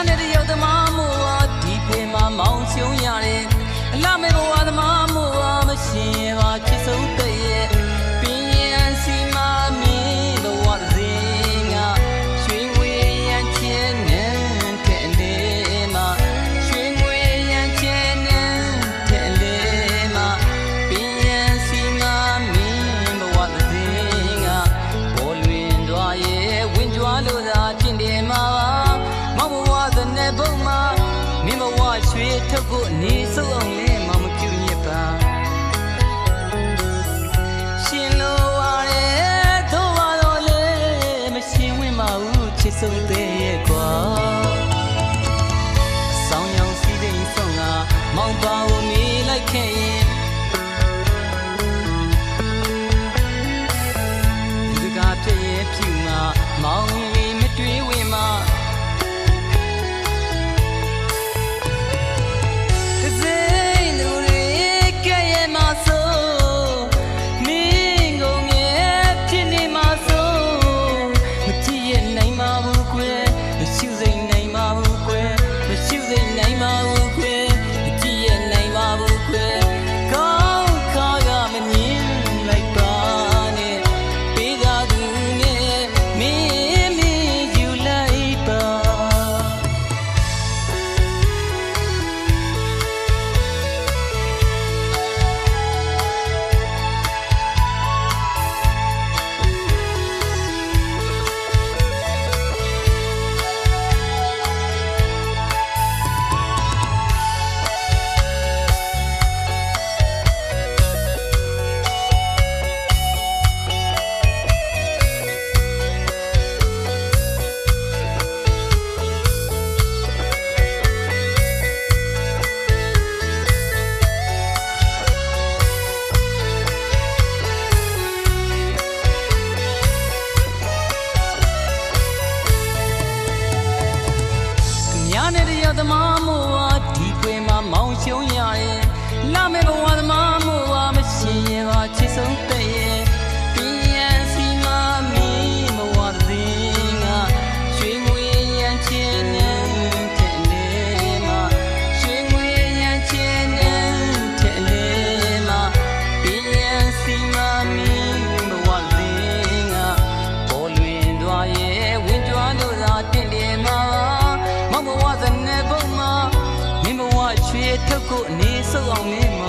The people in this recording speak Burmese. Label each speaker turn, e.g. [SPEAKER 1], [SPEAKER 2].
[SPEAKER 1] နဲ့တယောက်သမားမို့ဒီဖေမှာမောင်းရှုံးရတယ်အလှမဲ့ဘဝသမားမို့မရှင်ရပါချစ်ဆုံးတဲ့ရဲ့ပင်ရန်စီမာမင်းဘဝတစ်စင်းကရွှေငွေရန်ချင်နေတဲ့လေမှာရွှေငွေရန်ချင်နေတဲ့လေမှာပင်ရန်စီမာမင်းဘဝတစ်စင်းကပေါ်လွင်သွားရဲ့ဝင်းကြွားလို့သာကျင့်တယ်မှာမောင်ဘဝသနဲ့ဘုံမှာမင်းဘဝရွှေထုတ်ဖို့နေစုံအောင်လဲမမကျူညစ်ပါရှင်လိုပါလေတို့ပါတော့လေမရှင်ဝင်ပါဘူးချစ်ဆုံးသေးရဲ့ကွာဆောင်းရောင်စီးစိမ်ဆုံးကမောင်ပါကိုမေးလိုက်ခဲ့ရင်ဒီကပြည့်ရဲ့ဖြူမှာမောင်လေးမတွေးဝင်မှာသမားမို့ဒီခွေမှာမောင်းရှုံးရတယ်လာမဲ့ဘဝသမားမို့မရှင်ရပါချစ်ဆုံးတဲ့ရဲ့ပင်ရန်စီမာမင်းဘဝသင်းကရွှေငွေရန်ချင်နေတဲ့လေမှာရွှေငွေရန်ချင်နေတဲ့လေမှာပင်ရန်စီမာမင်းဘဝသင်းကပေါ်လွင်သွားရဲ့ဝင်းကြွားလို့သာတင့်တယ်မှာမောင်ဘဝသနဲ့ဘုံမှာမင်းဘဝရွှေထုတ်ကိုအနေစုံအောင်မင်း